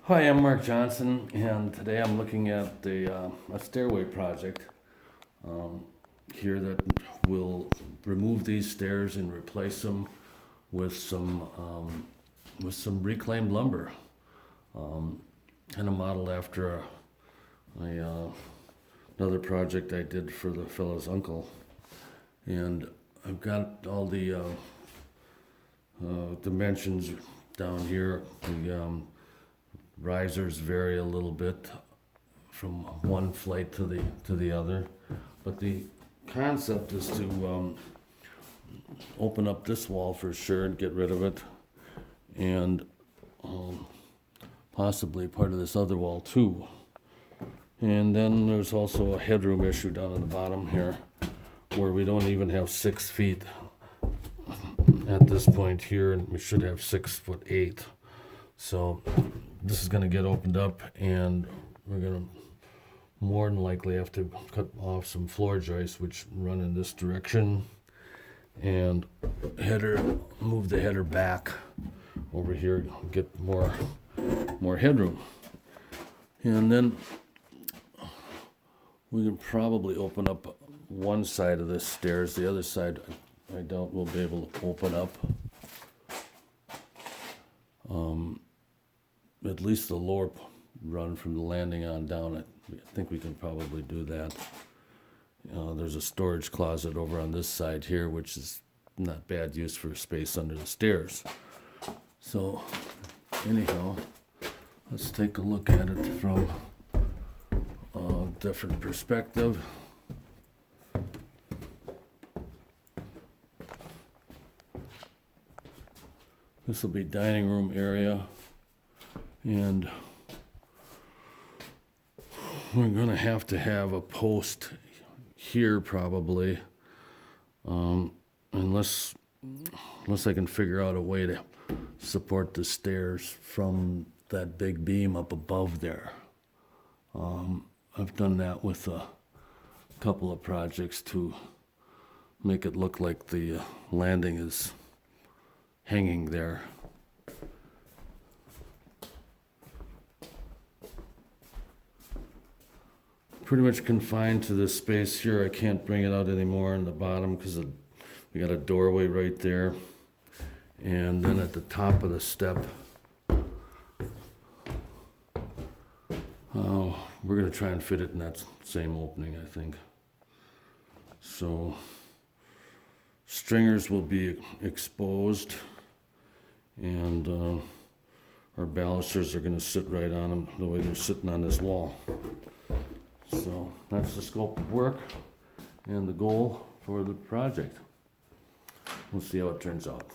Hi, I'm Mark Johnson, and today I'm looking at a stairway project here that will remove these stairs and replace them with some reclaimed lumber, kind of modeled after another project I did for the fellow's uncle. And I've got all the dimensions down here. The risers vary a little bit from one flight to the other, but the concept is to open up this wall for sure and get rid of it, and possibly part of this other wall too. And then there's also a headroom issue down at the bottom here, where we don't even have 6 feet at this point here, and we should have 6'8". So this is going to get opened up, and we're going to more than likely have to cut off some floor joists which run in this direction, and move the header back over here, get more headroom. And then we can probably open up one side of this stairs. The other side I doubt we'll be able to open up. At least the lower run from the landing on down, I think we can probably do that. There's a storage closet over on this side here, which is not bad use for space under the stairs. So anyhow, let's take a look at it from a different perspective. This will be dining room area, and we're going to have a post here probably, unless I can figure out a way to support the stairs from that big beam up above there. I've done that with a couple of projects to make it look like the landing is hanging there. Pretty much confined to this space here. I can't bring it out anymore in the bottom because we got a doorway right there, and then at the top of the step, we're going to try and fit it in that same opening, I think. So stringers will be exposed, and our balusters are going to sit right on them the way they're sitting on this wall. So that's the scope of work and the goal for the project. We'll see how it turns out.